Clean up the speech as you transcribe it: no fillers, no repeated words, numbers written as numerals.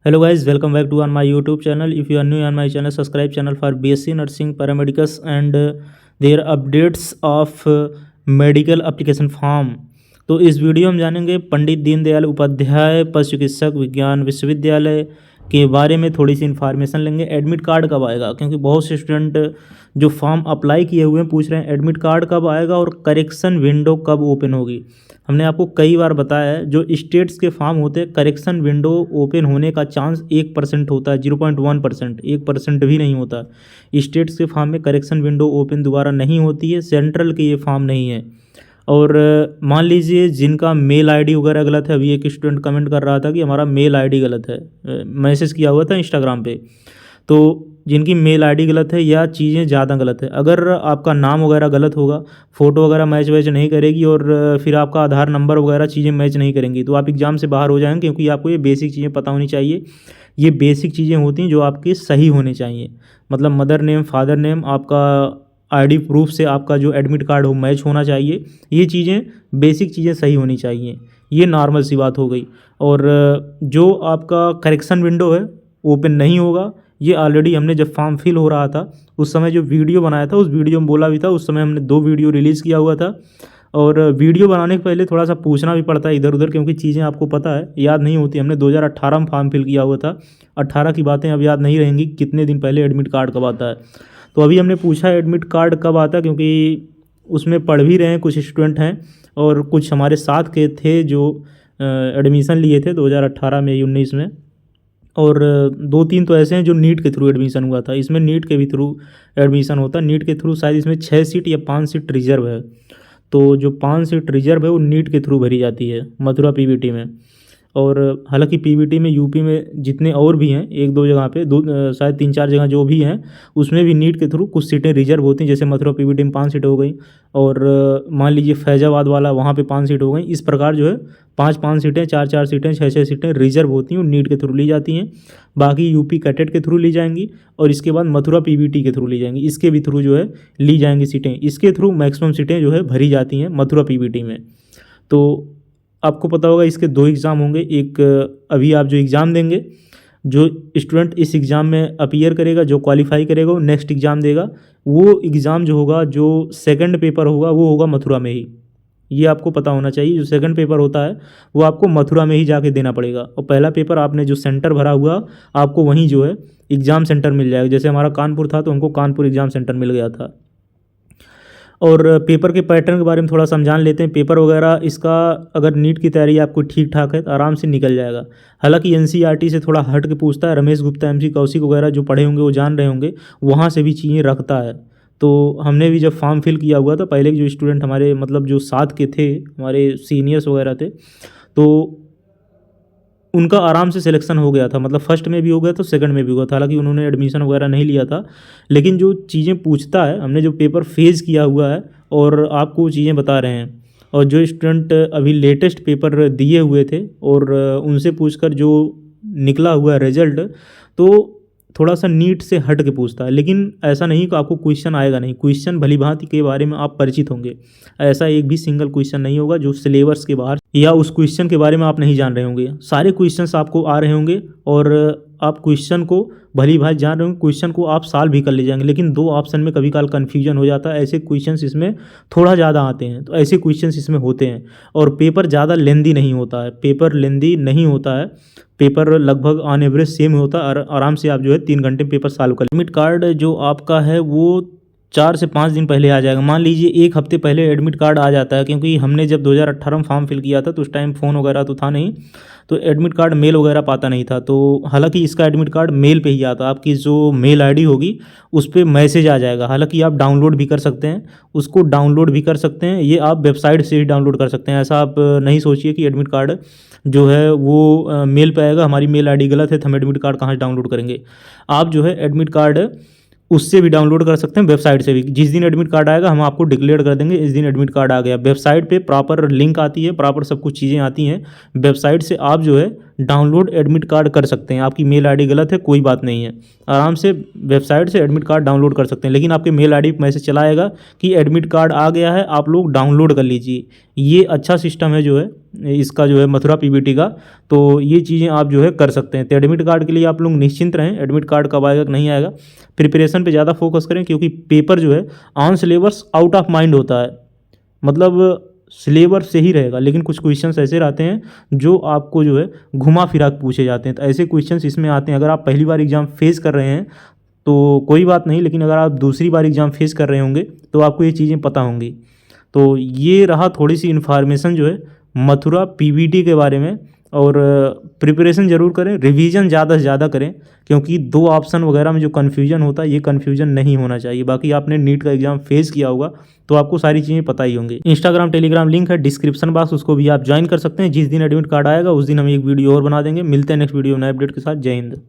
Hello guys, welcome back to on my YouTube channel. If you are new on my channel, subscribe channel for BSc Nursing Paramedicus and their updates of medical application form. तो इस video में जानेंगे पंडित दीनदयाल उपाध्याय पशु चिकित्सक विज्ञान विश्वविद्यालय के बारे में थोड़ी सी इन्फॉर्मेशन लेंगे। एडमिट कार्ड कब आएगा, क्योंकि बहुत से स्टूडेंट जो फॉर्म अप्लाई किए हुए हैं पूछ रहे हैं एडमिट कार्ड कब आएगा और करेक्शन विंडो कब ओपन होगी। हमने आपको कई बार बताया है, जो स्टेट्स के फॉर्म होते हैं करेक्शन विंडो ओपन होने का चांस 1% होता है, 0.1%, 1% भी नहीं होता। स्टेट्स के फॉर्म में करेक्शन विंडो ओपन दोबारा नहीं होती है, सेंट्रल के ये फॉर्म नहीं है। और मान लीजिए जिनका मेल आईडी वगैरह गलत है, अभी एक स्टूडेंट कमेंट कर रहा था कि हमारा मेल आईडी गलत है, मैसेज किया हुआ था इंस्टाग्राम पे। तो जिनकी मेल आईडी गलत है या चीज़ें ज़्यादा गलत है, अगर आपका नाम वगैरह गलत होगा, फ़ोटो वगैरह मैच वैच नहीं करेगी और फिर आपका आधार नंबर वगैरह चीज़ें मैच नहीं करेंगी, तो आप एग्ज़ाम से बाहर हो जाएंगे। क्योंकि आपको ये बेसिक चीज़ें पता होनी चाहिए। ये बेसिक चीज़ें होती हैं जो आपकी सही होनी चाहिए, मतलब मदर नेम, फादर नेम, आपका आईडी प्रूफ से आपका जो एडमिट कार्ड हो मैच होना चाहिए। ये चीज़ें बेसिक चीज़ें सही होनी चाहिए, ये नॉर्मल सी बात हो गई। और जो आपका करेक्शन विंडो है ओपन नहीं होगा, ये ऑलरेडी हमने जब फॉर्म फिल हो रहा था उस समय जो वीडियो बनाया था, उस वीडियो में बोला भी था। उस समय हमने 2 वीडियो रिलीज़ किया हुआ था। और वीडियो बनाने के पहले थोड़ा सा पूछना भी पड़ता है इधर उधर, क्योंकि चीज़ें आपको पता है याद नहीं होती। हमने 2018 में फॉर्म फिल किया हुआ था, 18 की बातें अब याद नहीं रहेंगी, कितने दिन पहले एडमिट कार्ड कब आता है। तो अभी हमने पूछा एडमिट कार्ड कब आता है, क्योंकि उसमें पढ़ भी रहे हैं, कुछ स्टूडेंट हैं और कुछ हमारे साथ के थे जो एडमिशन लिए थे 2018 में 19 में। और 2-3 तो ऐसे हैं जो नीट के थ्रू एडमिशन हुआ था। इसमें नीट के भी थ्रू एडमिशन होता है। नीट के थ्रू शायद इसमें 6 सीट या 5 सीट रिजर्व है। तो जो 5 सीट रिजर्व है वो नीट के थ्रू भरी जाती है मथुरा पीवीटी में। और हालांकि पीवीटी में यूपी में जितने और भी हैं, 1-2 जगह पे, शायद 3-4 जगह जो भी हैं, उसमें भी नीट के थ्रू कुछ सीटें रिजर्व होती हैं। जैसे मथुरा पीवीटी में 5 सीट हो गई, और मान लीजिए फैजाबाद वाला, वहाँ पे 5 सीट हो गई। इस प्रकार जो है 5-5 सीटें, 4-4 सीटें, 6-6 सीटें रिजर्व होती हैं और नीट के थ्रू ली जाती हैं। बाकी यूपी कैटेट के थ्रू ली जाएंगी और इसके बाद मथुरा पीवीटी के थ्रू ली जाएंगी। इसके भी थ्रू जो है ली जाएंगी सीटें। इसके थ्रू मैक्सिमम सीटें जो है भरी जाती हैं मथुरा पीवीटी में। तो आपको पता होगा इसके 2 एग्ज़ाम होंगे। एक अभी आप जो एग्ज़ाम देंगे, जो स्टूडेंट इस एग्ज़ाम में अपीयर करेगा, जो क्वालिफाई करेगा, वो नेक्स्ट एग्ज़ाम देगा। वो एग्ज़ाम जो होगा, जो सेकंड पेपर होगा, वो होगा मथुरा में ही। ये आपको पता होना चाहिए। जो सेकंड पेपर होता है वो आपको मथुरा में ही जाके देना पड़ेगा, और पहला पेपर आपने जो सेंटर भरा हुआ आपको वहीं जो है एग्ज़ाम सेंटर मिल जाएगा। जैसे हमारा कानपुर था तो हमको कानपुर एग्ज़ाम सेंटर मिल गया था। और पेपर के पैटर्न के बारे में थोड़ा समझान लेते हैं। पेपर वगैरह इसका अगर नीट की तैयारी आपको ठीक ठाक है तो आराम से निकल जाएगा। हालांकि एनसीईआरटी से थोड़ा हट के पूछता है। रमेश गुप्ता, एमसी कौशिक वगैरह जो पढ़े होंगे वो जान रहे होंगे, वहाँ से भी चीज़ें रखता है। तो हमने भी जब फॉर्म फिल किया हुआ था, पहले के जो स्टूडेंट हमारे मतलब जो साथ के थे, हमारे सीनियर्स वगैरह थे, तो उनका आराम से सिलेक्शन हो गया था। मतलब फर्स्ट में भी हो गया था, सेकंड में भी हुआ था। हालांकि उन्होंने एडमिशन वगैरह नहीं लिया था, लेकिन जो चीज़ें पूछता है, हमने जो पेपर फेज किया हुआ है और आपको चीज़ें बता रहे हैं। और जो स्टूडेंट अभी लेटेस्ट पेपर दिए हुए थे और उनसे पूछकर जो निकला हुआ है रिजल्ट, तो थोड़ा सा नीट से हट के पूछता है। लेकिन ऐसा नहीं कि आपको क्वेश्चन आएगा नहीं, क्वेश्चन भली भांति के बारे में आप परिचित होंगे। ऐसा एक भी सिंगल क्वेश्चन नहीं होगा जो सिलेबस के बाहर या उस क्वेश्चन के बारे में आप नहीं जान रहे होंगे। सारे क्वेश्चंस आपको आ रहे होंगे और आप क्वेश्चन को भली भांति जान रहे होंगे। क्वेश्चन को आप सॉल्व भी कर ले जाएंगे, लेकिन 2 ऑप्शन में कभी काल कन्फ्यूजन हो जाता है। ऐसे क्वेश्चंस इसमें थोड़ा ज़्यादा आते हैं, तो ऐसे क्वेश्चंस इसमें होते हैं। और पेपर ज़्यादा लेंदी नहीं होता है, पेपर लेंदी नहीं होता है। पेपर लगभग ऑन एवरेज सेम होता है और आराम से आप जो है 3 घंटे में पेपर सॉल्व कर। एडमिट कार्ड जो आपका है वो 4 से 5 दिन पहले आ जाएगा। मान लीजिए 1 हफ्ते पहले एडमिट कार्ड आ जाता है, क्योंकि हमने जब 2018 में फॉर्म फिल किया था तो उस टाइम फ़ोन वगैरह तो था नहीं, तो एडमिट कार्ड मेल वगैरह पाता नहीं था। तो हालांकि इसका एडमिट कार्ड मेल पे ही आता, आपकी जो मेल आईडी होगी उस पर मैसेज आ जाएगा। हालांकि आप डाउनलोड भी कर सकते हैं, उसको डाउनलोड भी कर सकते हैं। ये आप वेबसाइट से ही डाउनलोड कर सकते हैं। ऐसा आप नहीं सोचिए कि एडमिट कार्ड जो है वो मेल पे आएगा, हमारी मेल आईडी गलत है तो हम एडमिट कार्ड कहाँ से डाउनलोड करेंगे। आप जो है एडमिट कार्ड उससे भी डाउनलोड कर सकते हैं, वेबसाइट से भी। जिस दिन एडमिट कार्ड आएगा हम आपको डिक्लेयर कर देंगे इस दिन एडमिट कार्ड आ गया। वेबसाइट पे प्रॉपर लिंक आती है, प्रॉपर सब कुछ चीज़ें आती हैं। वेबसाइट से आप जो है डाउनलोड एडमिट कार्ड कर सकते हैं। आपकी मेल आईडी गलत है, कोई बात नहीं है, आराम से वेबसाइट से एडमिट कार्ड डाउनलोड कर सकते हैं। लेकिन आपके मेल आईडी पर मैसेज चला आएगा कि एडमिट कार्ड आ गया है, आप लोग डाउनलोड कर लीजिए। ये अच्छा सिस्टम है जो है इसका, जो है मथुरा पीबीटी का। तो ये चीज़ें आप जो है कर सकते हैं। तो एडमिट कार्ड के लिए आप लोग निश्चिंत रहें, एडमिट कार्ड कब आएगा कि नहीं आएगा। प्रिपरेशन पे ज़्यादा फोकस करें, क्योंकि पेपर जो है on syllabus out of mind होता है, मतलब सिलेबस से ही रहेगा, लेकिन कुछ क्वेश्चंस ऐसे रहते हैं जो आपको जो है घुमा फिरा के पूछे जाते हैं। तो ऐसे क्वेश्चंस इसमें आते हैं। अगर आप पहली बार एग्ज़ाम फेस कर रहे हैं तो कोई बात नहीं, लेकिन अगर आप दूसरी बार एग्ज़ाम फेस कर रहे होंगे तो आपको ये चीज़ें पता होंगी। तो ये रहा थोड़ी सी इन्फॉर्मेशन जो है मथुरा पीबीटी के बारे में। और प्रिपरेशन ज़रूर करें, रिवीजन ज़्यादा से ज़्यादा करें, क्योंकि 2 ऑप्शन वगैरह में जो कन्फ्यूजन होता है ये कन्फ्यूजन नहीं होना चाहिए। बाकी आपने नीट का एग्ज़ाम फेस किया होगा तो आपको सारी चीज़ें पता ही होंगी। इंस्टाग्राम टेलीग्राम लिंक है डिस्क्रिप्शन बॉक्स, उसको भी आप ज्वाइन कर सकते हैं। जिस दिन एडमिट कार्ड आएगा उस दिन हम एक वीडियो और बना देंगे। मिलते हैं नेक्स्ट वीडियो नए अपडेट के साथ। जय हिंद।